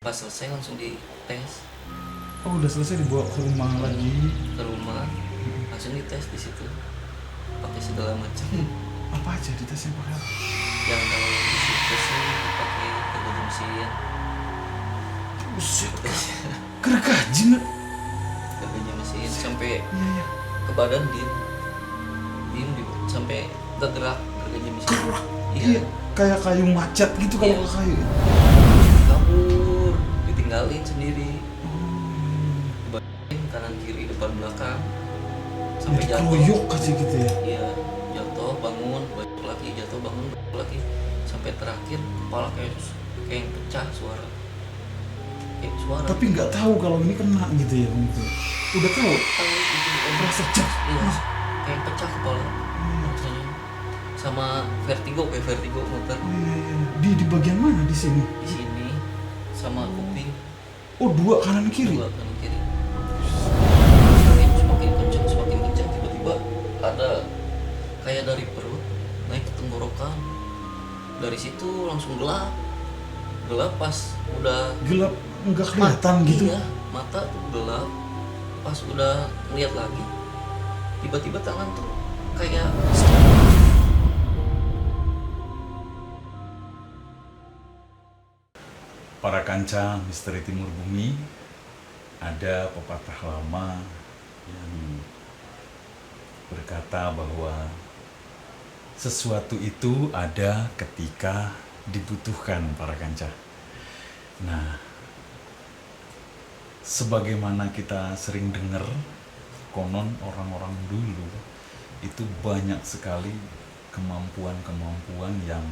Pas selesai langsung dites. Oh, udah selesai dibawa ke rumah lagi. Ke rumah langsung dites di situ pakai segala macam. Apa aja ditesnya pakai apa? Yang kalau di situ sih pakai gergaji mesin. Buset, gergaji nggak? Gergaji mesin sampai Iya. ke badan diem sampai gak gerak gergaji mesin. Iya, kayak kayu macet gitu kalau Iya. kayu. Kabur, ditinggalin sendiri. Dibatin kanan kiri depan belakang sampai Jadi jatuh. keroyok aja gitu ya. Iya, jatuh bangun balik lagi, jatuh bangun balik lagi sampai terakhir kepala kayak yang pecah suara. Kayak suara. Tapi nggak tahu kalau ini kena gitu ya, Bang. Udah tahu. Tahu itu Rasa cek. Iya, kayak pecah kepala. Rasanya sama vertigo, kayak vertigo muter Di bagian mana di sini? di sini sama kuping. Oh, dua kanan kiri. Dua kanan kiri. Semakin kencang tiba-tiba ada kayak dari perut naik ke tenggorokan. Dari situ langsung gelap pas udah Gelap nggak kelihatan gitu. Iya, mata tuh gelap. Pas udah ngeliat lagi tiba-tiba tangan tuh kayak Para kanca misteri Timur Bumi, ada pepatah lama yang berkata bahwa sesuatu itu ada ketika dibutuhkan, para kanca. Nah, sebagaimana kita sering dengar, konon orang-orang dulu itu banyak sekali kemampuan-kemampuan yang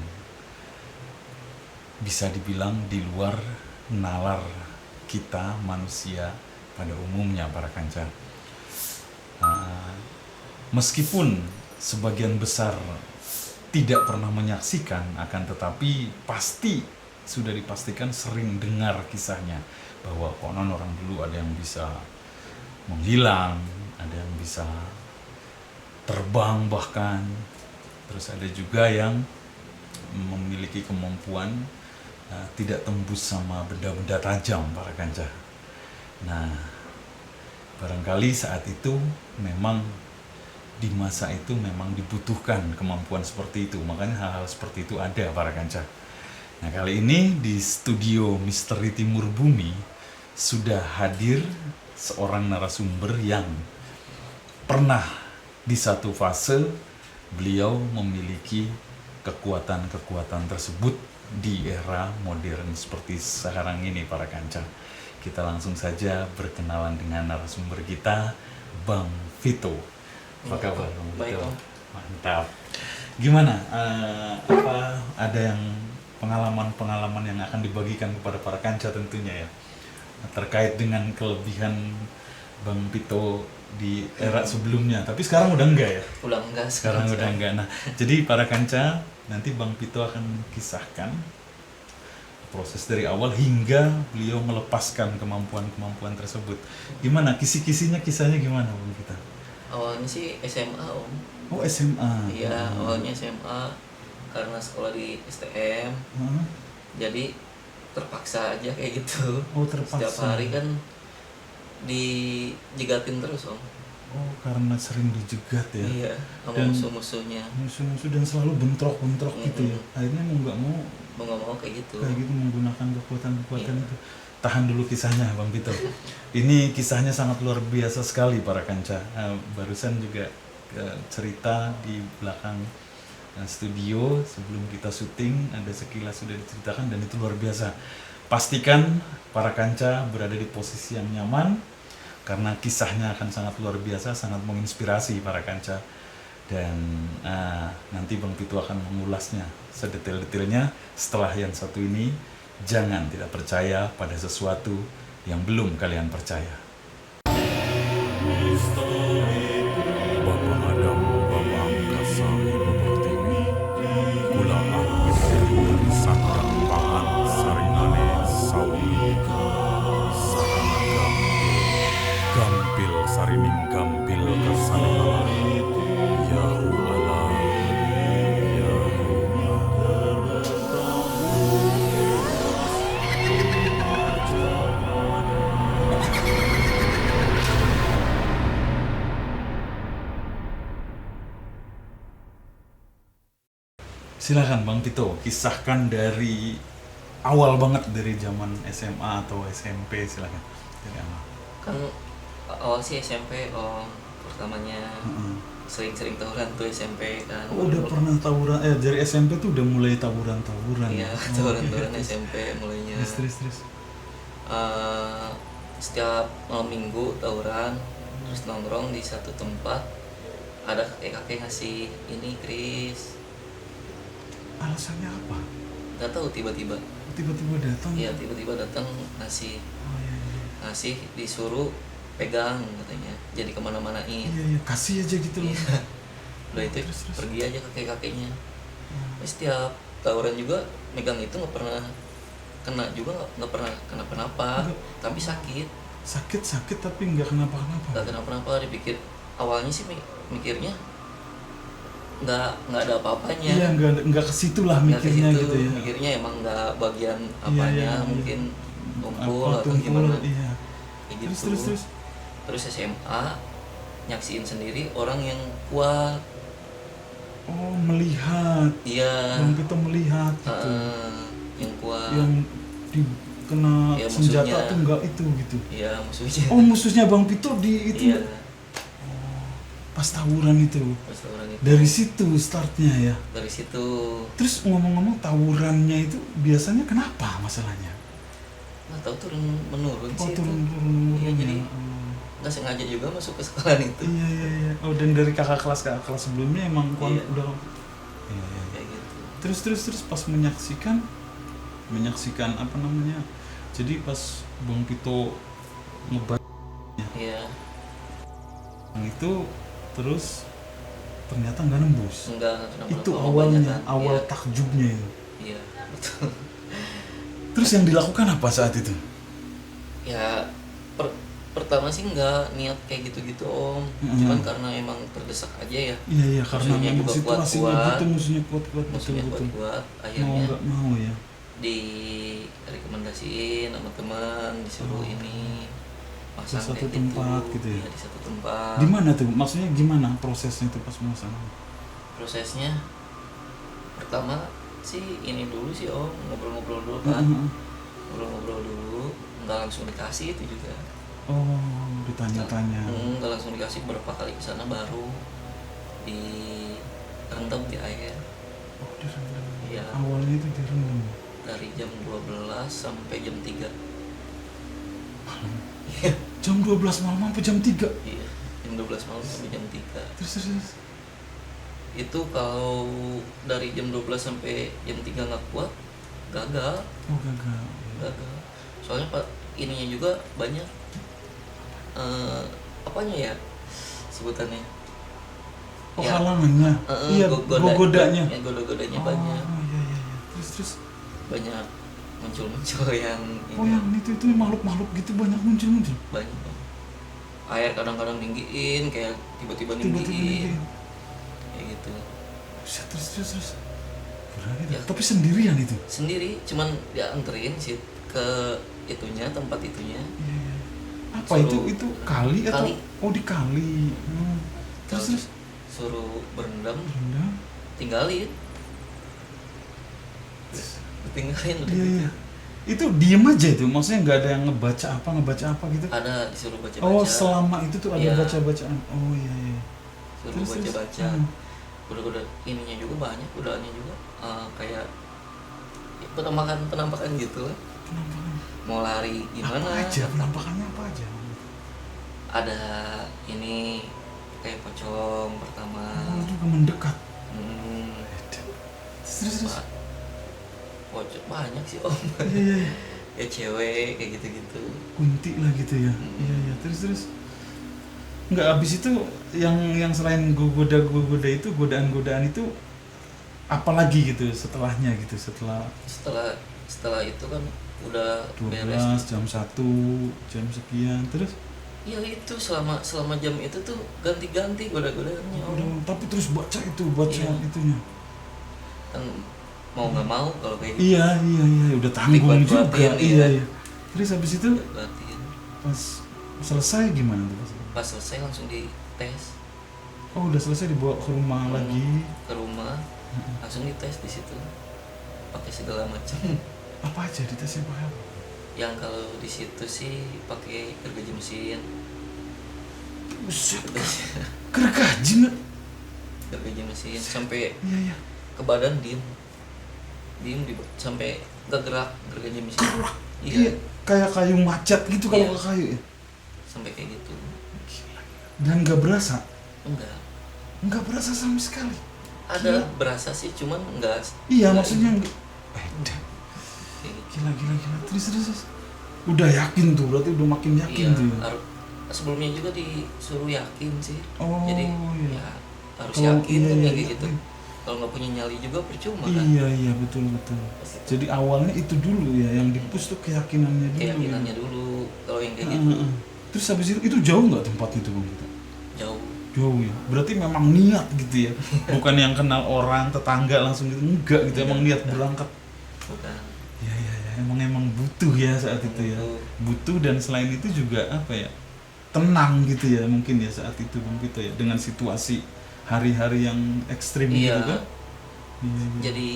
bisa dibilang di luar nalar kita manusia pada umumnya, para kanca. Meskipun sebagian besar tidak pernah menyaksikan, akan tetapi pasti sudah dipastikan sering dengar kisahnya bahwa konon orang dulu ada yang bisa menghilang, ada yang bisa terbang bahkan, terus ada juga yang memiliki kemampuan tidak tembus sama benda-benda tajam, para kanca. Nah, barangkali saat itu memang di masa itu memang dibutuhkan kemampuan seperti itu, makanya hal-hal seperti itu ada, para kanca. Nah, kali ini di studio Misteri Timur Bumi sudah hadir seorang narasumber yang pernah di satu fase beliau memiliki kekuatan-kekuatan tersebut di era modern seperti sekarang ini, para kanca. Kita langsung saja berkenalan dengan narasumber kita, Bang Vito. Apa kabar, Bang Vito? Mantap. Gimana? Apa ada yang pengalaman-pengalaman yang akan dibagikan kepada para kanca tentunya ya, terkait dengan kelebihan Bang Vito di era sebelumnya, tapi sekarang udah enggak ya? Udah enggak Sekarang udah enggak. Nah, jadi para kanca, nanti Bang Vito akan kisahkan proses dari awal hingga beliau melepaskan kemampuan-kemampuan tersebut. Gimana kisahnya gimana, Bang Vito? Awalnya sih SMA, Om. Oh, SMA. Iya, awalnya SMA karena sekolah di STM. Jadi terpaksa aja kayak gitu. Oh, terpaksa. Setiap hari kan dijegatin terus, Om. Oh, karena sering dijegat ya. Iya, sama Dan musuh-musuhnya. Musuh-musuh dan selalu bentrok-bentrok gitu ya. Akhirnya mau nggak mau kayak gitu. Menggunakan kekuatan-kekuatan itu. Tahan dulu kisahnya, Bang Vito. Ini kisahnya sangat luar biasa sekali, para kanca. Barusan juga cerita di belakang studio sebelum kita syuting ada sekilas sudah diceritakan dan itu luar biasa. Pastikan para kanca berada di posisi yang nyaman karena kisahnya akan sangat luar biasa, sangat menginspirasi para kanca. Dan nanti Bang Vito akan mengulasnya sedetail-detailnya setelah yang satu ini. Jangan tidak percaya pada sesuatu yang belum kalian percaya. Bapak Adam, Bapak Angkasa, Bapak Pertiwi, Kula Angkir, Sandang Pangan, Saringane, Sawika, Saranaga, Gampil, Sarining Gampil, Kesanala, Yahu Allah, Yahu Silakan Bang Pito, kisahkan dari awal banget dari zaman SMA atau SMP, silakan. Dari awal. Kan awal sih SMP om, pertamanya Heeh. sering-sering tawuran tuh SMP kan. Oh, udah pernah tawuran, dari SMP tuh udah mulai tawuran-tawuran. Iya, Oh, tawuran-tawuran oke. SMP mulainya. Terus. Eh, Setiap malam minggu tawuran, terus nongkrong di satu tempat, ada kakek-kakek ngasih ini Kris, Alasannya apa? nggak tahu tiba-tiba. Tiba-tiba datang. Iya, tiba-tiba datang ngasih Oh iya, iya. ngasih disuruh pegang katanya, jadi kemana-manain. Iya, kasih aja gitu loh. Iya. Udah itu Terus. pergi aja kakek-kakeknya. Setiap tawuran juga megang itu nggak pernah kena juga, nggak pernah kenapa-napa, Nggak. tapi sakit. Sakit tapi nggak kenapa-kenapa. Nggak kenapa-napa. Dipikir awalnya sih mikirnya nggak ada apa-apanya. Iya, nggak ke situ lah Nggak ke mikirnya situ. gitu ya. Mikirnya emang nggak bagian Iya, apanya, iya. mungkin tumpul Apa, atau tumpul, gimana iya. kayak Terus, gitu. terus. Terus SMA nyaksiin sendiri orang yang kuat. Oh, melihat. Iya, Bang Pito melihat gitu. yang kuat. Yang kena Iya, senjata musuhnya. tuh nggak itu gitu. Iya, musuhnya. Oh, musuhnya Bang Pito di itu. Iya, Pas tawuran itu. pas tawuran itu. Dari situ startnya ya. Dari situ Terus ngomong-ngomong tawurannya itu biasanya kenapa masalahnya? nggak tahu turun menurun Oh, sih turun itu. Iya, jadi ya. Oh. nggak sengaja juga masuk ke sekolah itu. Iya. Oh, dan dari kakak kelas sebelumnya emang Iya. udah. Iya. Kayak gitu. Terus pas menyaksikan apa namanya? Jadi pas Bang Pito ngebat Iya, yang itu terus ternyata nggak nembus. enggak kenapa Itu awalnya, awal Iya, takjubnya itu. iya, betul. Terus yang dilakukan apa saat itu? Ya pertama sih nggak niat kayak gitu-gitu om, Mm-mm. cuman karena emang terdesak aja ya. Iya, karena Musuhnya memang juga situasinya kuat-kuat. gitu, musuhnya kuat-kuat Musuhnya betul. kuat-kuat, Mau akhirnya nggak mau ya. direkomendasiin sama teman, disuruh ini pasang Di satu kayak tempat gitu. gitu ya? Iya, di satu tempat. Di mana tuh? Maksudnya gimana prosesnya itu pas memasang? Prosesnya pertama sih ini dulu sih om, ngobrol-ngobrol dulu kan. Ngobrol-ngobrol dulu, nggak langsung dikasih itu juga. Oh, ditanya-tanya. Nggak langsung dikasih, beberapa kali kesana baru direndam di air. Oh, direndam. Iya. Awalnya itu direndam. Dari jam 12 sampai jam 3. Malam. Iya. Jam 12 malam sampai jam 3. Iya, jam 12 malam sampai jam 3. Terus. Itu kalau dari jam 12 sampai jam 3 nggak kuat, gagal. Oh, gagal. Soalnya pak ininya juga banyak apanya ya sebutannya. Oh, Ya, halangannya. Iya, godanya. Ya, goda-godanya Oh, banyak. iya. Terus. Banyak muncul yang Oh, ini, yang itu makhluk-makhluk gitu banyak muncul. banyak. Air kadang-kadang ninggiin, kayak tiba-tiba Tiba-tiba ninggiin. nih. Kayak gitu. Terus. Berani Ya. tapi sendirian itu. Sendiri, cuman dianterin sih ke itunya, tempat itunya. Iya. Apa Suruh- itu kali atau? Kali. Oh, di kali. Terus. Suruh berendam, Rendam. tinggalin. Tinggalin udah gitu. Iya. Itu diem aja itu, maksudnya nggak ada yang ngebaca apa gitu. Ada disuruh baca-baca. Oh, selama itu tuh ada Iya. baca-bacaan. Oh iya. Suruh Terus. baca-baca. Udah ininya juga banyak, udahannya juga kayak ya, penampakan gitu lah. Penampakan. Mau lari gimana? Apa aja penampakannya apa aja? Ada ini kayak pocong pertama. Oh, itu mendekat. Hmm, Terus. pocong banyak sih om. Iya. Ya cewek kayak gitu-gitu. Kunti lah gitu ya. Iya. Terus. Nggak, habis itu yang selain goda itu, godaan itu apalagi gitu setelahnya gitu, setelah Setelah itu kan udah 12 beres. jam 1 jam sekian terus. Ya itu selama jam itu tuh ganti-ganti goda-godanya om. Tapi terus baca Iya. itunya. Kan mau nggak mau kalau kayak gitu. Iya, udah tanggung juga. Dikuat-kuatin, Iya. Terus habis itu Latihan. pas selesai gimana tuh? Pas selesai langsung dites Oh, udah selesai dibawa ke rumah lagi. ke rumah. langsung dites di situ pakai segala macam. Apa aja ditesnya pakai apa? Yang kalau di situ sih pakai gergaji mesin. Buset, gergaji nggak? Gergaji mesin sampai Iya iya. ke badan diem sampai nggak gerak gergaji mesin. Gerak. Iya, Iya, kayak kayu macet gitu kalau Iya. ke kayu ya. sampai kayak gitu. Gila. Dan nggak berasa? Enggak Nggak berasa sama sekali. ada Gila. berasa sih cuman enggak. Iya, enggak maksudnya ini. nggak. Dah. Kayak gitu. Gila. Terus. Udah yakin tuh, berarti udah makin yakin Iya, tuh. sebelumnya juga disuruh yakin sih. Oh, Jadi iya. ya harus Kalau yakin iya, kan iya, kayak gitu. iya. Kalau nggak punya nyali juga percuma kan. Iya betul. Jadi awalnya itu dulu ya yang dipus tuh keyakinannya dulu. Keyakinannya ya. dulu kalau yang kayak Heeh, gitu heeh. Terus habis itu jauh nggak tempat itu bang kita? jauh. Jauh ya. Berarti memang niat gitu ya. Bukan yang kenal orang tetangga langsung gitu enggak gitu. Emang niat berangkat. Bukan. Ya. Emang butuh ya saat itu ya. Butuh dan selain itu juga apa ya? Tenang gitu ya mungkin ya saat itu bang kita ya dengan situasi hari-hari yang ekstrim Iya. gitu kan. Iya. Jadi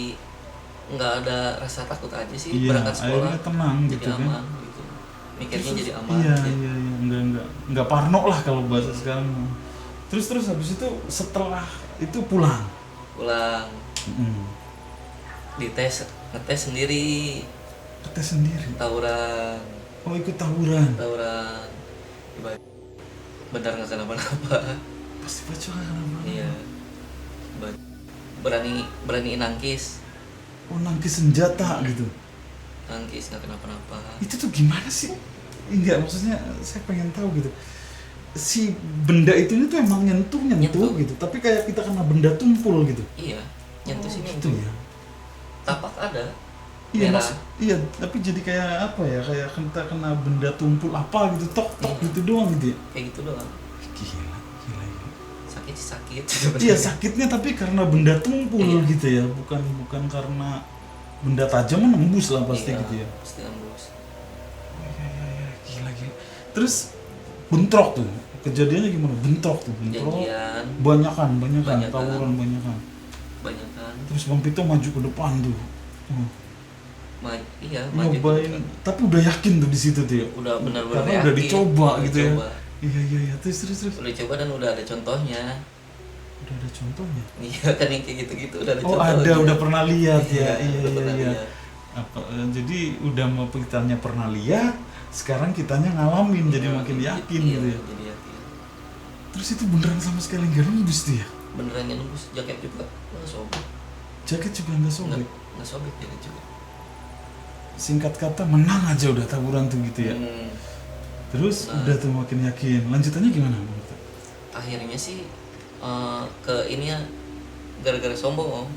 nggak ada rasa takut aja sih Iya, berangkat sekolah. akhirnya tenang Jadi gitu kan. aman gitu. Mikirnya jadi aman. Iya, aja. enggak parno lah kalau bahasa sekarang. Terus habis itu setelah itu pulang. Pulang Mm. dites ngetes sendiri Tes sendiri. tawuran Oh, ikut tawuran. benar nggak kenapa-napa. Pasti baca kenapa? Iya. Berani nangkis Oh, nangkis senjata gitu. nggak kenapa-napa. Itu tuh gimana sih? Enggak, maksudnya saya pengen tahu gitu. Si benda itu tuh emang nyentuh Nyentuh. gitu, tapi kayak kita kena benda tumpul gitu. Iya, nyentuh sih gitu nyentuh. ya. Tapak ada. Iya, Merah. iya, tapi jadi kayak apa ya? Kayak kita kena benda tumpul apa gitu, tok gitu doang gitu ya. Kayak gitu doang. Gila. Sakit sih sakit. Iya, sakitnya tapi karena benda tumpul Iya. gitu ya, bukan karena benda tajam nembus lah pasti Iya, gitu ya. pasti nembus. Iya, gila. Terus bentrok tuh, kejadiannya gimana? Bentrok. Janjian Banyakan, Banyakan. tawuran banyakan. banyak kan. Terus Bang Pito maju ke depan tuh. Iya, maju ke Nyobain, depan. tapi udah yakin tuh di situ tuh ya. Udah benar-benar Karena udah yakin. dicoba Udah gitu ya. coba. Iya. Terus. Udah coba dan udah ada contohnya. Udah ada contohnya. Iya kan yang kayak gitu-gitu udah ada Oh, contohnya. udah pernah lihat ya. udah pernah Iya. lihat. Jadi udah mau kitanya pernah lihat, sekarang kitanya ngalamin jadi makin yakin Iya, gitu ya. jadi yakin. Terus itu beneran sama sekali nggak nembus tuh ya? Beneran nembus, jaket juga nggak sobek. Jaket juga nggak sobek. Nggak sobek jaket juga. Singkat kata menang aja udah tawuran tuh gitu ya. Terus Nah. udah tuh makin yakin. Lanjutannya gimana Bang Pito? Akhirnya sih ke ini ya gara-gara sombong om.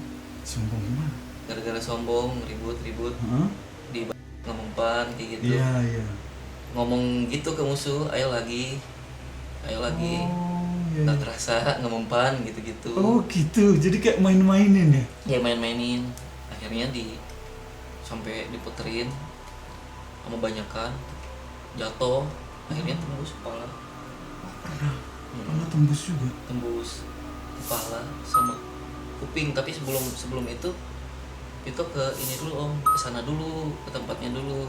Sombong gimana? Gara-gara sombong ribut Hah? di ngomongpan kayak gitu. Iya. Ngomong gitu ke musuh, ayo lagi Oh, iya. nggak kerasa ngomongpan gitu-gitu. Oh gitu, jadi kayak main-mainin ya? Ya main-mainin, akhirnya sampai diputerin sama banyakan, jatuh, akhirnya tembus kepala. Pernah tembus juga? Tembus kepala sama kuping, tapi sebelum itu ke ini dulu om, ke sana dulu, ke tempatnya dulu.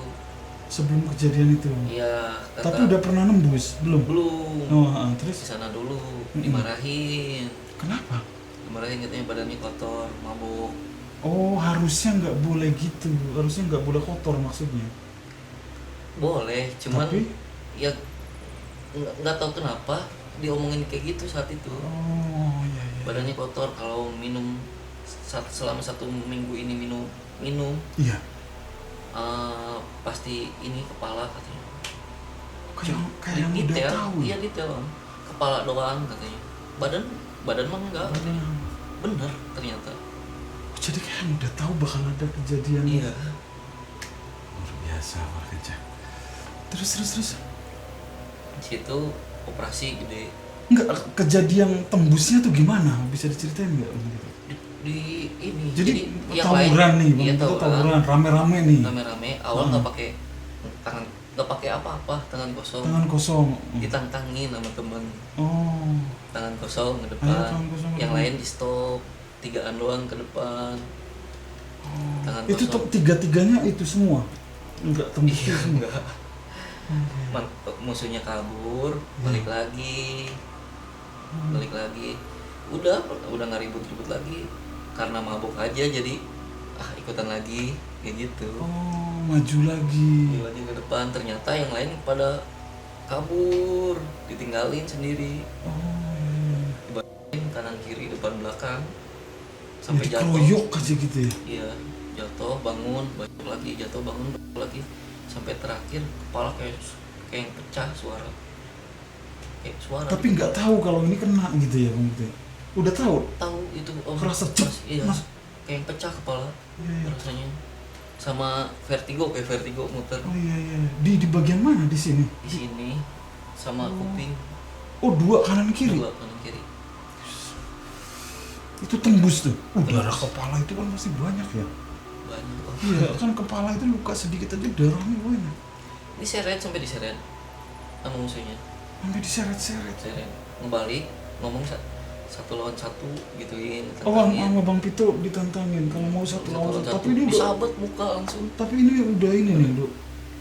Sebelum kejadian itu? Iya. Tapi udah pernah nembus? Belum? belum. Oh, Ke terus? sana dulu, dimarahin. Kenapa? Dimarahin katanya badannya kotor, mabuk. Oh, harusnya nggak boleh gitu. Harusnya nggak boleh kotor maksudnya. Boleh, cuman Tapi? ya nggak tahu kenapa diomongin kayak gitu saat itu. Oh, iya. Badannya kotor kalau minum selama 1 minggu ini minum Iya. pasti ini kepala katanya. Kayak yang udah detail, tahu. iya detail Om. Kepala doang katanya. Badan mah enggak. Badan. Bener ternyata. Jadi kayak yang udah tahu bakal ada kejadian. Iya. Luar biasa Pak Kecak. Terus. Di situ operasi gede. Enggak, kejadian tembusnya tuh gimana? Bisa diceritain nggak? Di ini. Jadi yang tawuran lain, nih, Bang. iya, Itu tawuran rame-rame nih. Rame-rame. Awal nggak pakai tangan, nggak pakai apa-apa, tangan kosong. Tangan kosong. Ditantangin sama temen. Oh. Tangan kosong ke Ayo, depan. tangan kosong ke Yang depan. lain di stop. tigaan doang ke depan, tangan Itu kosong. tiga-tiganya itu semua enggak tembus Iya, semua. enggak. Musuhnya kabur, balik lagi, udah nggak ribut-ribut lagi karena mabuk aja, jadi ikutan lagi kayak gitu. Oh, maju lagi. Lagi ke depan, ternyata yang lain pada kabur, ditinggalin sendiri. Oh, iya. Dibanting kanan kiri depan belakang sampai Jadi jatuh. keroyok aja gitu ya. Iya, jatuh bangun balik lagi, jatuh bangun balik lagi, sampai terakhir kepala kayak yang pecah, suara kayak suara. Tapi nggak tahu kalau ini kena gitu ya, Bang Teh. Udah tahu? Tahu itu om. Kerasa cek, Iya, Mas. kayak yang pecah kepala. Iya, iya. Rasanya sama vertigo, kayak vertigo muter Oh iya iya. Di bagian mana di sini? di sini sama kuping. Oh, dua kanan kiri. Dua kanan kiri. Itu tembus tuh. Darah kepala itu kan pasti banyak ya. Banyak om. Iya, kan kepala itu luka sedikit aja darahnya banyak. Diseret, sampai diseret sama musuhnya. Sampai diseret-seret. Seret, ngebalik ngomong satu lawan satu gituin, Oh, tantangin. sama Bang Pito ditantangin kalau mau satu lawan satu. Tapi ini udah, disabet muka langsung, tapi ini udah ini nih, Dok.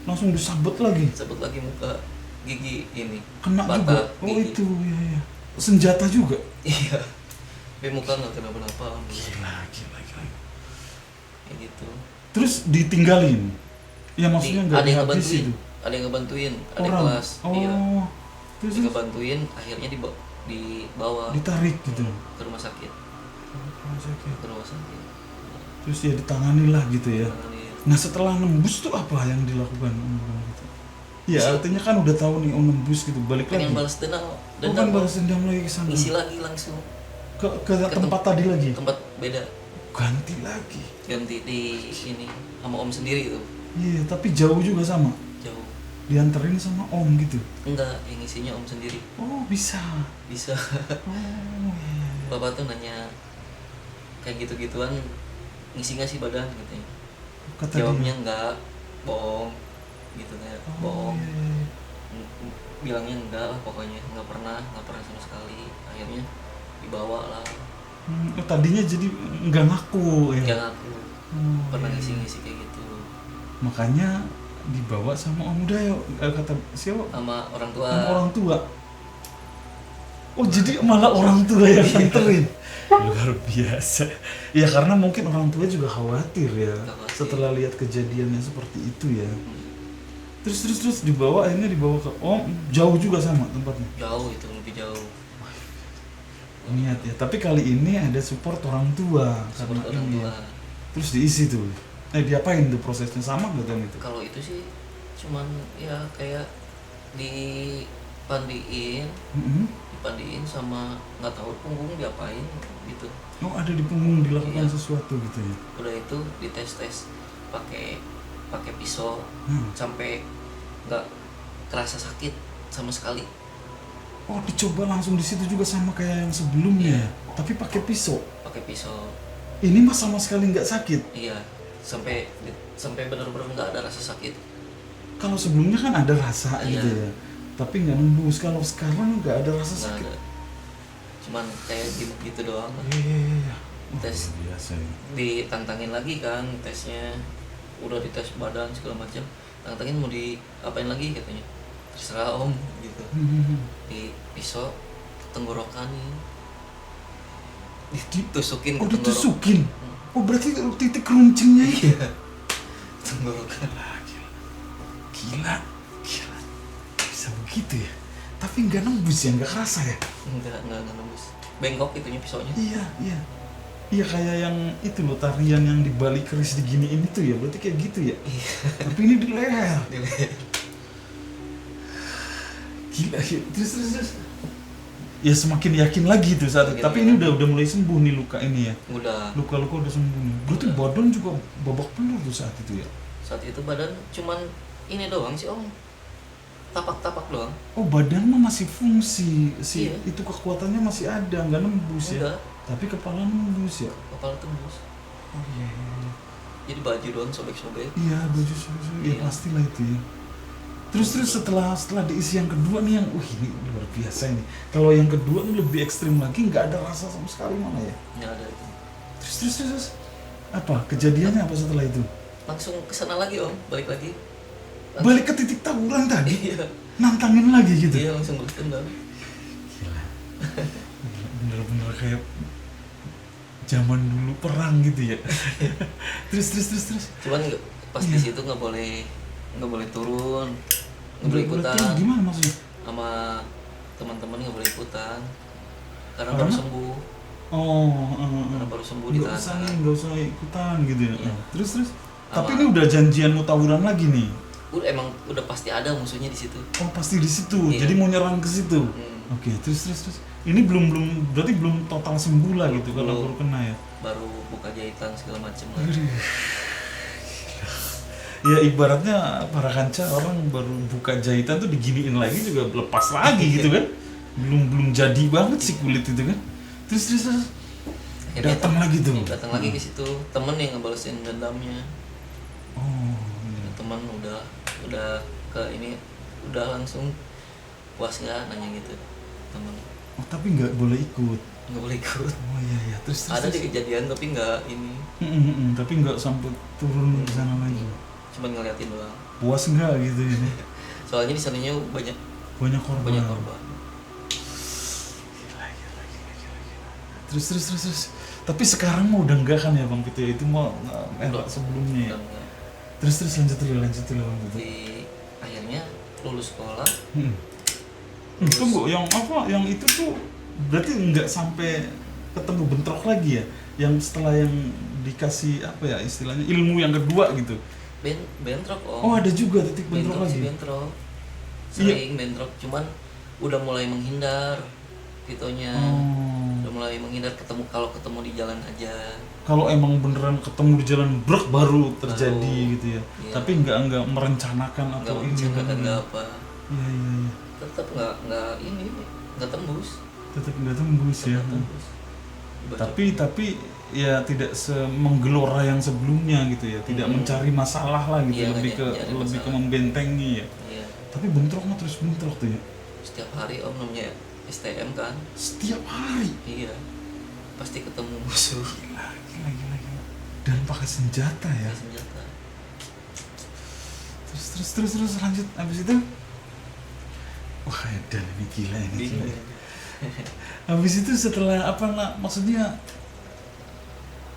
Langsung disabet lagi. sabet lagi muka, gigi ini Kena Batang, juga. Oh, gigi. itu ya ya. Senjata juga. Iya, tapi muka nggak kenapa-napa Gila. kayak gitu. Terus ditinggalin. Ya maksudnya nggak Ada yang dihabis ngebantuin, itu. ada yang ngebantuin, ada Orang. kelas. Iya, Oh. Terus dia ngebantuin, akhirnya dibawa ditarik gitu. ke rumah sakit, Sakit. ke rumah sakit. Terus ya ditangani lah gitu ya. Tanganin. Nah, setelah nembus tuh apa yang dilakukan Om Bang Pito? Ya Isi- artinya kan udah tahu nih Om nembus gitu, balik lagi. Pengen balas dendam, Oh, kan balas dendam lagi ke sana. ngisi lagi langsung Ke tempat tadi lagi. tempat beda, Ganti lagi. ganti di ini sama om sendiri tuh, Iya, tapi jauh juga sama. jauh. Dianterin sama Om gitu. Enggak, yang isinya om sendiri Oh, bisa. bisa. Oh, iya. Bapak tuh nanya kayak gitu-gituan, ngisi nggak sih badan katanya. Kata Jawabnya dia. enggak, bohong gitu kayak Oh, bohong. iya, iya. Bilangnya enggak lah, pokoknya nggak pernah sama sekali. Akhirnya dibawa lah, Tadinya jadi nggak ngaku ya. yang aku Oh, pernah iya. ngisi-ngisi kayak gitu Makanya dibawa sama Om Dayo, kata siapa? sama orang tua. Sama orang tua. Oh, jadi malah orang tua yang nganterin. Luar biasa. Ya karena mungkin orang tua juga khawatir ya Khawatir. setelah lihat kejadiannya seperti itu ya. Terus dibawa, akhirnya dibawa ke Om, jauh juga sama tempatnya. Jauh, itu lebih jauh. Niat ya. Tapi kali ini ada support orang tua karena Seperti orang ini. tua. Ya. Terus diisi tuh. Diapain tuh prosesnya, sama gak kan itu? Kalau itu sih cuman ya kayak dipandiin Mm-mm. sama nggak tahu punggung diapain gitu. Oh, ada di punggung dilakukan Iya. sesuatu gitu ya. Udah itu dites pakai pisau sampai nggak kerasa sakit sama sekali. Oh, dicoba langsung di situ juga sama kayak yang sebelumnya. Iya. Tapi pakai pisau. Pakai pisau, Ini mah sama sekali nggak sakit. iya, sampai benar-benar nggak ada rasa sakit. Kalau sebelumnya kan ada rasa Iya. gitu ya. Tapi nggak nembus. Kalau sekarang nggak ada rasa Nggak sakit. ada, cuman kayak gitu doang lah. Iya. Tes. Luar biasa ya. Ditantangin lagi kan tesnya, udah dites badan segala macam, tantangin mau diapain lagi katanya, terserah om gitu. Di pisau tenggorokan ditusukin Oh, ke tenggorokan. ditusukin. Oh, berarti titik runcingnya itu. Iya, tenggorokan. Gila. Bisa begitu ya. Tapi nggak nembus ya, nggak kerasa ya. Enggak nembus, bengkok itunya pisaunya. Iya. Iya, kayak yang itu loh, tarian yang di balik keris diginiin itu ya. Berarti kayak gitu ya. Iya. Tapi ini di leher. Gila. Terus. Ya semakin yakin lagi tuh saat itu. Semakin Tapi yakin. ini udah mulai sembuh nih luka ini ya. Udah, Luka-luka udah sembuh nih. Berarti badan juga babak belur tuh saat itu ya. saat itu badan cuman ini doang sih om, tapak-tapak doang. Oh, badan mah masih fungsi. Iya. Itu kekuatannya masih ada, nggak nembus ya. Enggak, Tapi kepala nembus ya. kepala tembus. Oh iya. Jadi baju doang sobek-sobek. Iya, baju susu. Ya Iya. pastilah itu ya. Terus setelah diisi yang kedua nih yang ini luar biasa ini. Kalau yang kedua ini lebih ekstrim lagi, nggak ada rasa sama sekali mana ya. Nggak ada itu. Terus apa kejadiannya apa setelah itu? Langsung kesana lagi om, balik lagi. Balik ke titik tawuran tadi, Iya, nantangin lagi gitu. iya langsung balas dendam. Gila. Bener-bener kayak zaman dulu perang gitu ya. terus. Cuman pas di situ nggak boleh turun, nggak boleh Berarti ikutan gimana maksudnya? sama teman-teman, nggak boleh ikutan karena Karena? baru sembuh. Karena baru sembuh ditahan. Nggak usah ikutan gitu ya. Iya. Terus. Tapi Sama- ini udah janjian mau tawuran lagi nih. Emang udah pasti ada musuhnya di situ. Oh pasti di situ. Iya. Jadi mau nyerang ke situ. Oke, Hmm. terus. Ini belum berarti belum total sembuh lah gitu kalau Belum. baru kena ya. Baru buka jahitan segala macem lah. Aduh. Ya ibaratnya para kanca orang baru buka jahitan tuh diginiin lagi juga lepas lagi gitu kan. Belum jadi banget sih kulit itu kan. Terus Akhirnya datang lagi tuh. Datang lagi ke situ temen yang ngebalesin dendamnya. Oh, iya. Temen udah ke ini udah langsung puas nggak nanya gitu temen. Oh, tapi nggak boleh ikut. Nggak boleh ikut. Oh iya. Terus. Ada di kejadian tapi nggak ini, Tapi nggak sampai turun ke sana lagi. cuma ngeliatin doang. Puas nggak gitu ini? Soalnya di sananya Banyak korban. banyak korban. Terus. Tapi sekarang mau udah enggak kan ya Bang Pito ya? Itu mau era sebelumnya ya. Dan nggak. Terus lanjut dulu Bang Pito. Di akhirnya lulus sekolah. Tunggu, yang apa? Yang itu tuh berarti nggak sampai ketemu bentrok lagi ya? Yang setelah yang dikasih apa ya istilahnya ilmu yang kedua gitu. Bentrok om. Oh ada juga titik bentrok Bentrok sih, lagi. bentrok. Sering bentrok, cuman udah mulai menghindar gitunya. Udah mulai menghindar, kalau ketemu di jalan aja. Kalau emang beneran ketemu di jalan brek baru terjadi Baru. gitu ya. Iya. Tapi nggak merencanakan Nggak atau ini. merencanakan nggak apa. Iya. Tetap nggak tembus. Tetap nggak tembus ya. Nggak tembus. Tapi ya tidak menggelora yang sebelumnya gitu ya. Tidak mencari masalah lah gitu. Iya, lebih ke nggak nyari masalah. membentengi ya. Iya. Tapi bentroknya terus bentrok tuh ya. Setiap hari om namanya STM kan. Setiap hari. Iya. Pasti ketemu musuh. Gila. Dan pakai senjata ya. Pakai senjata. Terus lanjut habis itu. Wah, dan ini gila. Bingung. Habis itu setelah maksudnya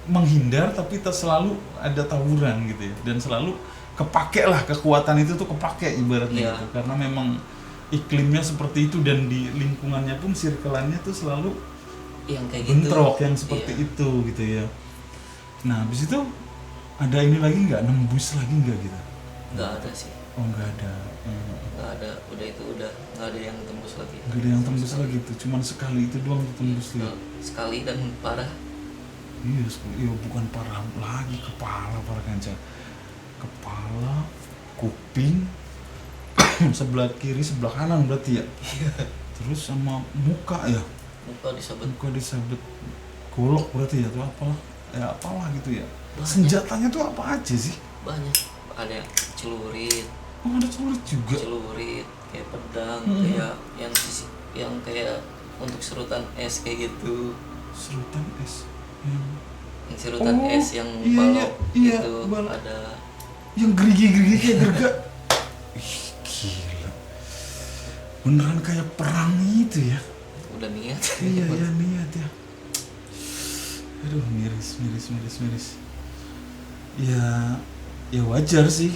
menghindar tapi selalu ada tawuran gitu ya. Dan selalu kepake lah kekuatan itu tuh kepake ibaratnya Iya. gitu. Karena memang iklimnya seperti itu dan di lingkungannya pun circle-nya tuh selalu Yang kayak gitu. bentrok yang seperti Iya. itu gitu ya. Nah, habis itu ada ini lagi nggak nembus lagi nggak gitu? Nggak ada sih. Oh nggak ada. Nggak ada. Udah nggak ada yang tembus lagi. Nggak ada yang tembus lagi tuh. Cuman sekali itu doang tuh tembus tuh. Sekali dan parah. Iya, iya bukan parah lagi kepala para kanca. Kepala, kuping, sebelah kiri, sebelah kanan berarti ya. Terus sama muka ya. Muka disabet. Muka disabet golok berarti ya, atau apalah. Ya apalah gitu ya. Banyak. Senjatanya tuh apa aja sih? Banyak. Ada celurit, Oh ada celurit juga. kayak pedang, kayak yang kayak untuk serutan es kayak gitu. Serutan es. Yang serutan Oh, es yang iya, balok iya, itu balok. ada. Yang gerigi-gerigi kayak gerga. Ih, gila. Beneran kayak perang itu ya. Udah niat. Iya niat ya. Aduh miris. Ya wajar sih.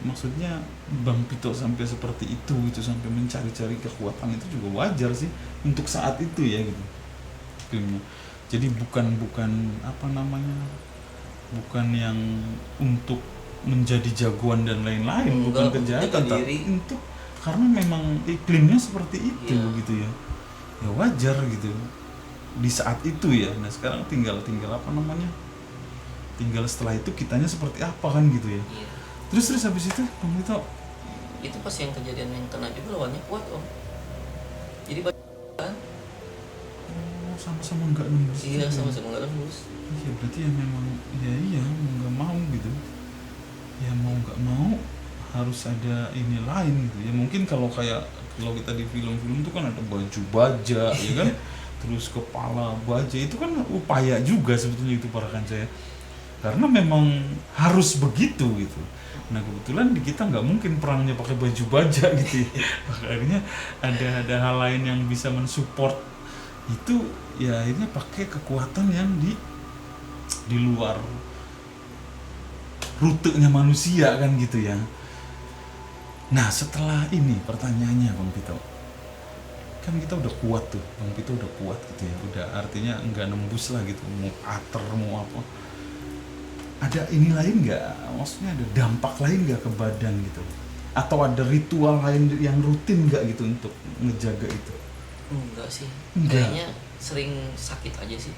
Maksudnya Bang Pito sampai seperti itu sampai mencari-cari kekuatan itu juga wajar sih untuk saat itu ya gitu. Filmnya. Jadi bukan apa namanya? Bukan yang untuk menjadi jagoan dan lain-lain, bukan Enggak, kejahatan, untuk tapi diri. untuk karena memang iklimnya seperti itu Iya. gitu ya. Ya wajar gitu di saat itu ya. Nah sekarang tinggal apa namanya, tinggal setelah itu kitanya seperti apa kan gitu ya. Iya. Terus habis itu Bang Pito Itu pas yang kejadian yang kena juga lawannya kuat om. Jadi kan? sama-sama nggak nembus. Iya, juga. sama-sama nggak tembus. Iya berarti ya memang iya nggak mau gitu. Ya mau nggak mau harus ada ini lain gitu ya. Mungkin kalau kita di film-film itu kan ada baju baja ya kan. terus kepala baja, itu kan upaya juga sebetulnya itu para kanca ya, karena memang harus begitu gitu. Nah kebetulan di kita nggak mungkin perangnya pakai baju baja gitu ya. Akhirnya ada hal lain yang bisa mensupport itu, ya akhirnya pakai kekuatan yang di luar rutenya manusia kan gitu ya. Nah setelah ini pertanyaannya Bang Pito, kan kita udah kuat tuh, Bang Pito udah kuat gitu ya, udah artinya nggak nembus lah gitu, mau ater mau apa. Ada ini lain nggak, maksudnya ada dampak lain nggak ke badan gitu, atau ada ritual lain yang rutin nggak gitu untuk ngejaga itu? Enggak sih, Enggak. kayaknya sering sakit aja sih.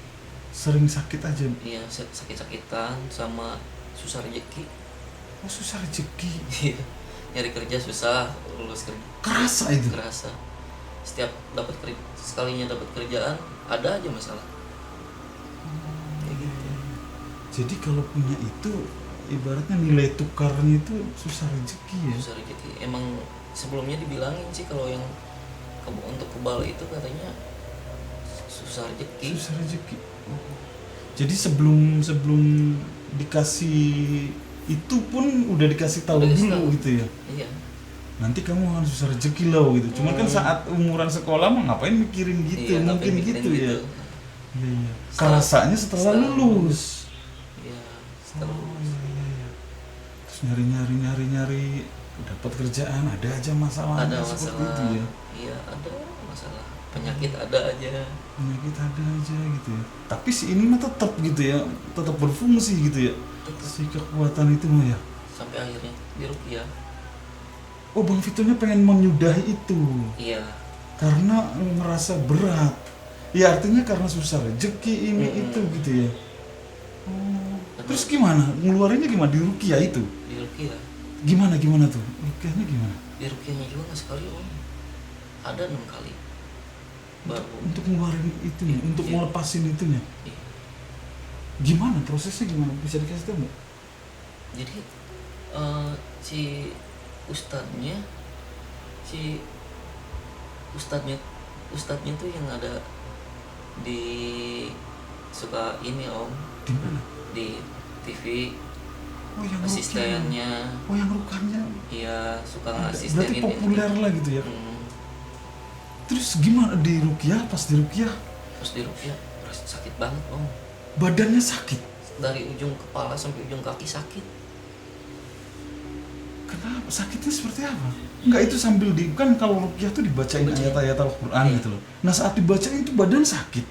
Sering sakit aja. Iya, sakit-sakitan sama susah rezeki. Oh susah rezeki. Iya, nyari kerja susah, lulus kerja Kerasa itu. kerasa. Setiap sekalinya dapat kerjaan ada aja masalah. Kayak gitu. Jadi kalau punya itu ibaratnya nilai tukarnya itu susah rezeki ya. Susah rezeki. Emang sebelumnya dibilangin sih kalau yang untuk kebal itu katanya susah rezeki. Susah rezeki. Jadi sebelum dikasih itu pun udah dikasih tahu Udah dikasih dulu tahu. gitu ya. Iya. Nanti kamu akan susah rezeki loh gitu. Cuman kan saat umuran sekolah mah ngapain mikirin gitu, Iya, mungkin tapi gitu ya. Iya iya. Setelah- Kerasanya setelah lulus. Iya, setelah Oh, lulus. iya. Terus nyari dapat kerjaan ada aja masalahnya Ada seperti masalah. itu ya. Iya, ada masalah. Penyakit ada aja. Penyakit ada aja gitu ya. Tapi si ini mah tetap gitu ya, tetap berfungsi gitu ya. Tetap. Si kekuatan itu mah ya. Sampai akhirnya di ruqyah. Oh Bang Vitonya pengen menyudahi itu Iya. karena ngerasa berat. Ya artinya karena susah rezeki ini itu gitu ya. Oh. Terus gimana? Ngeluarinnya gimana di ruqyah itu? Di ruqyah. Gimana tuh? Ruqyahnya gimana? Di ruqyahnya juga nggak sekali om. Ada 6 kali. Baru. Untuk ngeluarin itunya, untuk Iya. melepasin itunya. Iya. Gimana prosesnya, gimana? Bisa dikasih tahu nggak? Jadi si ustadznya si ustadznya tuh yang ada di suka ini om Di mana? di TV, Oh yang ruqyah. asistennya. Oh yang rukanya. Iya, suka Berarti asistenin populer lah gitu ya. Hmm, Terus gimana di ruqyah, pas di ruqyah terus di ruqyah sakit banget om, badannya sakit? dari ujung kepala sampai ujung kaki sakit. Kenapa? Sakitnya seperti apa? Enggak, itu sambil kan kalau ruqyah tuh dibacain Bacain. ayat-ayat Al-Quran Iya. gitu loh. Nah saat dibacain itu badan sakit.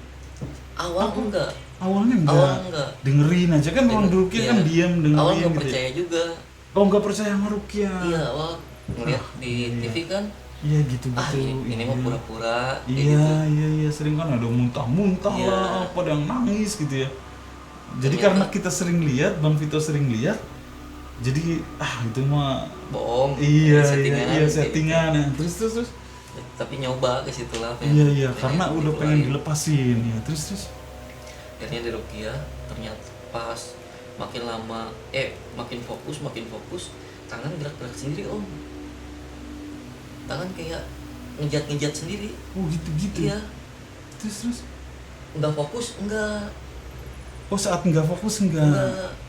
Awal Apa? enggak, Awalnya awal enggak. dengerin aja kan orang di ruqyah Iya. kan diam dengerin Awal nggak gitu. percaya juga. Oh nggak percaya sama ruqyah. Iya, awal ngeliat di iya. TV kan, Iya gitu. ini mah pura-pura kayak Iya, gitu. iya sering kan ada muntah-muntah Iya. lah, apa ada yang nangis gitu ya. Jadi Ternyata- karena kita sering lihat, Bang Vito sering lihat, jadi itu mah Bohong. iya settingan, iya kayak settingan ya. Terus gitu. Tapi nyoba ke situ lah. iya karena udah pengen dilepasin ya. Terus Akhirnya di ruqyah ternyata pas makin lama makin fokus tangan gerak-gerak sendiri om, tangan kayak ngejat sendiri. oh gitu. Iya, Terus nggak fokus enggak. oh saat nggak fokus enggak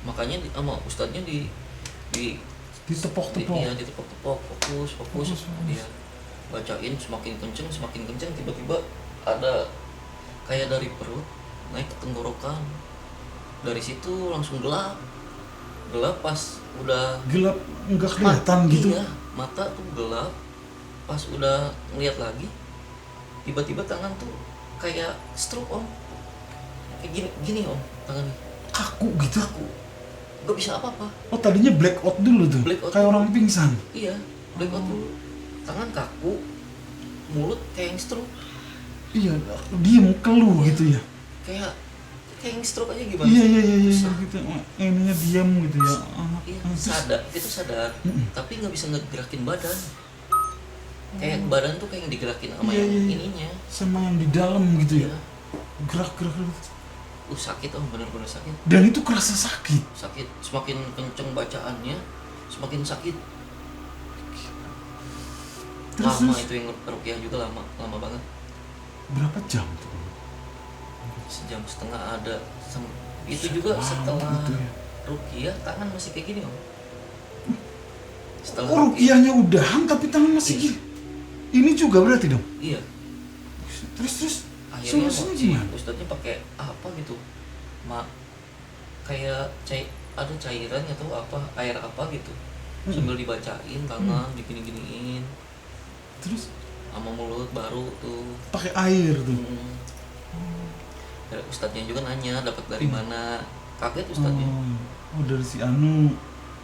Makanya sama ustadznya di ditepok-tepok. iya, ditepok-tepok, fokus. Fokus. Dia bacain semakin kenceng, tiba-tiba ada kayak dari perut naik ke tenggorokan. Dari situ langsung gelap pas udah Gelap nggak kelihatan gitu. Iya, mata tuh gelap. Pas udah ngeliat lagi, tiba-tiba tangan tuh kayak stroke om. Kayak gini om, tangannya Kaku gitu. kaku, nggak bisa apa-apa. Oh tadinya black out dulu tuh. Black out Kayak dulu. orang pingsan. Iya, blackout dulu. Tangan kaku, mulut kayak yang stroke. Iya, diem keluh gitu ya. Kayak yang stroke aja gimana? Iya Susah. gitu. Ininya diam gitu ya. Iya, Terus sadar, Mm-mm. tapi nggak bisa ngegerakin badan. Kayak badan tuh kayak digerakin sama Iya, yang iya. ininya. sama yang di dalam gitu ya. Iya. Gerak. Sakit om, bener-bener sakit. Dan itu kerasa sakit. Sakit, semakin kenceng bacaannya, semakin sakit. Lama Terus itu yang ruqyah juga lama banget. berapa jam tuh? sejam setengah ada. Itu juga Wow, setelah gitu ya. rukiah tangan masih kayak gini om. Setelah Oh, rukiahnya udahan tapi tangan masih Iya. gini. Ini juga berarti dong. iya, Terus akhirnya solusinya si gimana? ustadznya pakai apa gitu, kayak ada cairan atau apa, air apa gitu, sambil dibacain tangan, digini-giniin Terus sama mulut baru tuh. pakai air tuh. Ya, ustadznya juga nanya dapat dari mana, kaget ustadznya. Oh, dari si Anu.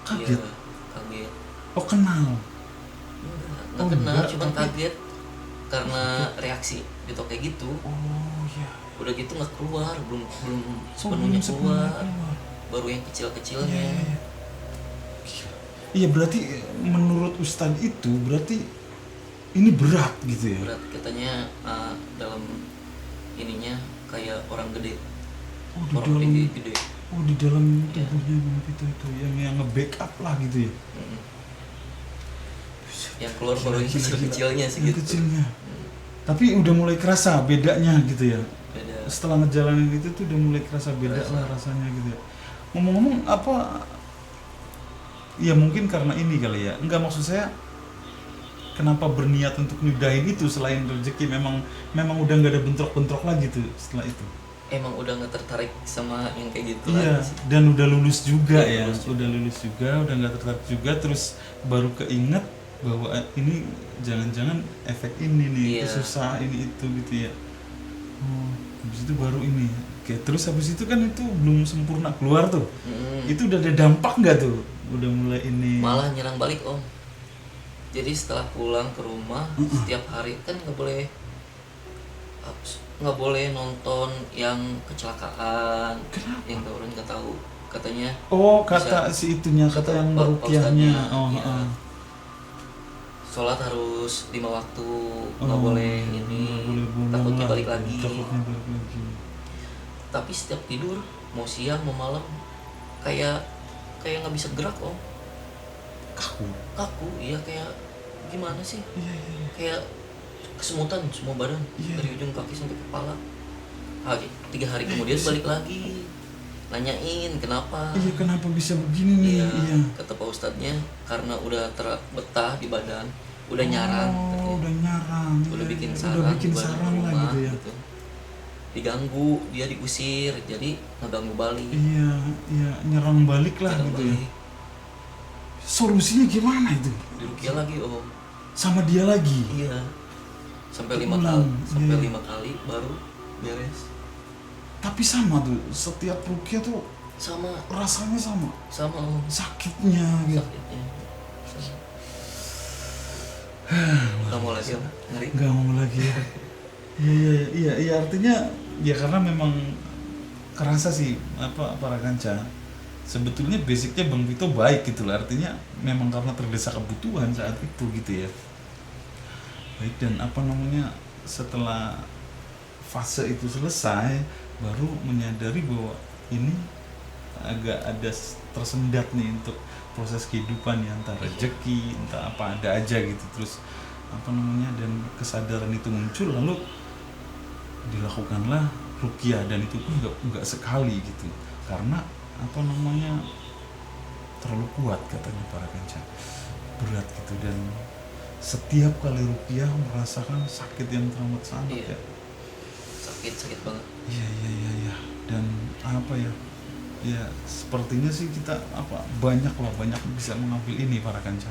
Kaget. Iya, kaget. Oh, kenal. Nggak Oh, kenal, enggak, cuman tapi- kaget karena reaksi gitu kayak gitu. Oh, ya. Udah gitu nggak keluar, belum Oh, sepenuhnya belum sepenuhnya keluar, keluar. baru yang Iya, kecil-kecilnya. iya, iya. Gila. Iya, berarti menurut Ustadz itu berarti ini berat gitu ya. Berat katanya, dalam ininya kayak orang gede, Oh, di orang dalam tinggi gede. Oh, di dalam Iya. tubuhnya Bang Pito itu yang nge-backup lah gitu ya. Mm. Yang keluar Gila, baru yang gila, gila. kecil-kecilnya sih Yang gitu. kecilnya. Tapi udah mulai kerasa bedanya gitu ya. Beda. Setelah ngejalanin itu tuh udah mulai kerasa beda Kerasa. lah rasanya gitu ya. Ngomong-ngomong apa, ya mungkin karena ini kali ya. Enggak, maksud saya kenapa berniat untuk nyudahin itu selain rezeki, memang udah nggak ada bentrok-bentrok lagi tuh setelah itu. Emang udah nggak tertarik sama yang kayak gitu Iya, lagi sih. dan udah lulus juga Iya, ya, lulus juga. udah lulus juga, udah nggak tertarik juga, terus baru keinget bahwa ini jangan-jangan efek ini nih, Iya. susah ini itu gitu ya. Oh, habis itu baru ini. Oke, terus habis itu kan itu belum sempurna keluar tuh. Mm. Itu udah ada dampak nggak tuh? Udah mulai ini. Malah nyerang balik om. Jadi setelah pulang ke rumah, setiap hari kan nggak boleh nonton yang kecelakaan. Kenapa? Yang orang nggak tahu katanya. Oh, kata si itunya, kata yang Pak merukiahnya. Ustadznya, Oh, iya. heeh. Sholat harus 5 waktu, nggak Oh, boleh ini, nggak boleh bohong takutnya lah, balik lagi. Takutnya balik lagi. Tapi setiap tidur, mau siang mau malam, kayak nggak bisa gerak om, Kaku. kaku, iya kayak gimana sih? Iya, iya, iya. Kayak kesemutan semua badan, Iya. dari ujung kaki sampai kepala. 3 hari kemudian balik lagi, nanyain kenapa. Iya, kenapa bisa begini nih? Iya, Iya. kata Pak Ustadznya karena udah terbetah di badan, udah nyarang, Oh, katanya. udah nyarang. Udah Iya, bikin iya. sarang, Udah bikin di badan sarang lah rumah, gitu ya. gitu. Diganggu, dia diusir, jadi ngeganggu balik. Iya, iya, nyerang balik lah Nyerang gitu ya. balik. Solusinya gimana itu? Dirukiah lagi om. Sama dia lagi. Iya. Sampai 5 Ulang, kali, sampai iya. 5 kali baru beres. Tapi sama tuh, setiap rukiah tuh Sama rasanya sama. om. Sakitnya gitu. Sakitnya. Gak mau lagi om, ngeri. Nggak mau lagi ya. Iya, artinya ya karena memang kerasa sih para kanca. Sebetulnya basicnya Bang Vito baik gitu lah, artinya memang karena terdesak kebutuhan saat itu gitu ya. Baik, dan setelah fase itu selesai baru menyadari bahwa ini agak ada tersendat nih untuk proses kehidupan ya, entah rezeki, entah apa ada aja gitu, terus dan kesadaran itu muncul, lalu dilakukanlah rukiah, dan itu pun nggak sekali gitu, karena terlalu kuat katanya para kanca, berat gitu, dan setiap kali rukiah merasakan sakit yang teramat sangat. Iya. Ya. Sakit banget. Iya, dan ya sepertinya sih kita banyak bisa mengambil ini para kanca,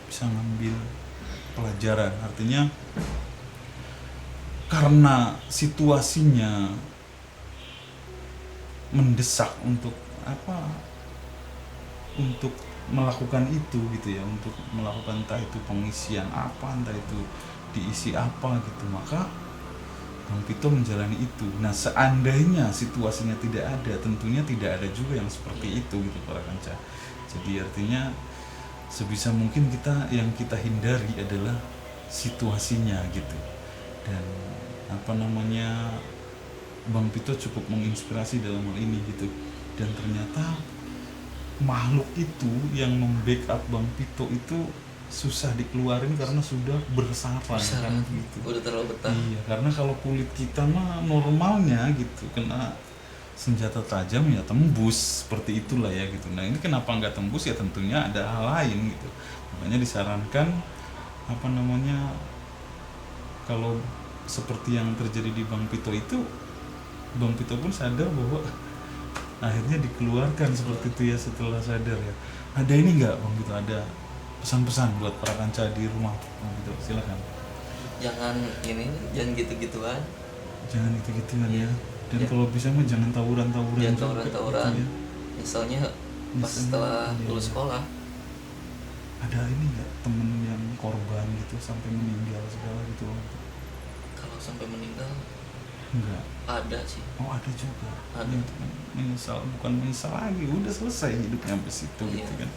bisa ngambil pelajaran, artinya karena situasinya mendesak untuk untuk melakukan itu gitu ya, untuk melakukan entah itu pengisian apa, entah itu diisi apa gitu, maka Bang Vito menjalani itu. Nah, seandainya situasinya tidak ada, tentunya tidak ada juga yang seperti itu gitu para kanca. Jadi artinya sebisa mungkin yang kita hindari adalah situasinya gitu. Dan Bang Vito cukup menginspirasi dalam hal ini gitu. Dan ternyata makhluk itu yang membackup Bang Vito itu susah dikeluarin karena sudah bersarang Bersarang. gitu. Udah terlalu betah. Iya, karena kalau kulit kita mah normalnya gitu kena senjata tajam ya tembus seperti itulah ya gitu. Nah ini kenapa nggak tembus ya tentunya ada hal lain gitu. Makanya disarankan apa namanya, kalau seperti yang terjadi di Bang Pito itu, Bang Pito pun sadar bahwa akhirnya dikeluarkan seperti itu ya setelah sadar ya. Ada ini nggak Bang Pito, ada pesan-pesan buat para kanca di rumah Bang Pito, silakan. Jangan gitu-gituan. Jangan gitu-gituan ya. Dan Ya. kalau bisa mah jangan tawuran-tawuran Jangan juga tawuran-tawuran. gitu ya. Misalnya pas Misalnya, setelah iya. lulus sekolah, Ada ini nggak temen yang korban gitu sampai meninggal segala gitu Bang Pito? kalau sampai meninggal Enggak. ada sih. Oh ada juga. Ada. Ya, menyesal, bukan menyesal lagi, udah selesai hidupnya sampai situ Iya. gitu kan.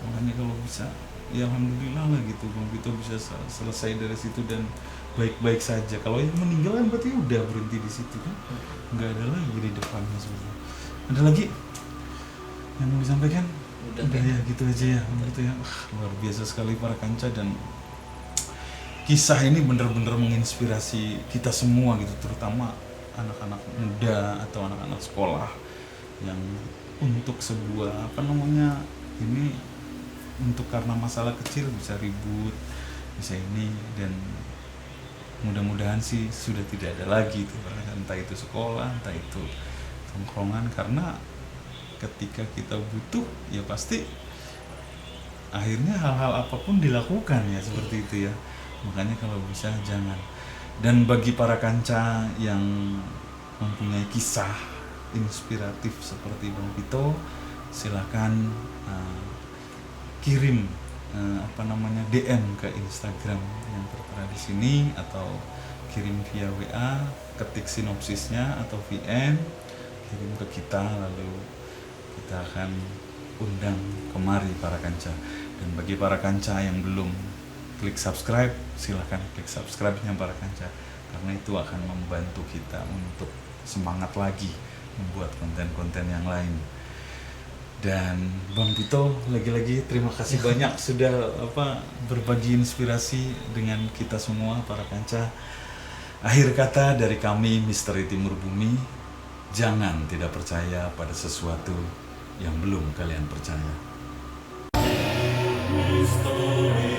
Makanya kalau bisa ya alhamdulillah lah gitu Bang Pito bisa selesai dari situ dan baik-baik saja. Kalau yang meninggal kan berarti udah berhenti di situ kan, nggak ada lagi di depannya sebenarnya. Ada lagi yang mau disampaikan? Udah Ya gitu aja ya Bang Pito ya. Wah, luar biasa sekali para kanca, dan kisah ini benar-benar menginspirasi kita semua gitu, terutama anak-anak muda atau anak-anak sekolah yang untuk sebuah apa namanya ini, untuk karena masalah kecil bisa ribut, bisa ini, dan mudah-mudahan sih sudah tidak ada lagi itu, entah itu sekolah, entah itu tongkrongan, karena ketika kita butuh ya pasti akhirnya hal-hal apapun dilakukan ya seperti itu ya. Makanya kalau bisa jangan. Dan bagi para kanca yang mempunyai kisah inspiratif seperti Bang Pito, silakan kirim apa namanya DM ke Instagram yang tertera di sini, atau kirim via WA, ketik sinopsisnya atau VN, kirim ke kita, lalu kita akan undang kemari para kanca. Dan bagi para kanca yang belum klik subscribe, silahkan klik subscribe-nya para kanca, karena itu akan membantu kita untuk semangat lagi membuat konten-konten yang lain. Dan Bang Pito lagi-lagi terima kasih banyak sudah berbagi inspirasi dengan kita semua para kanca. Akhir kata dari kami Misteri Timur Bumi, jangan tidak percaya pada sesuatu yang belum kalian percaya. Misteri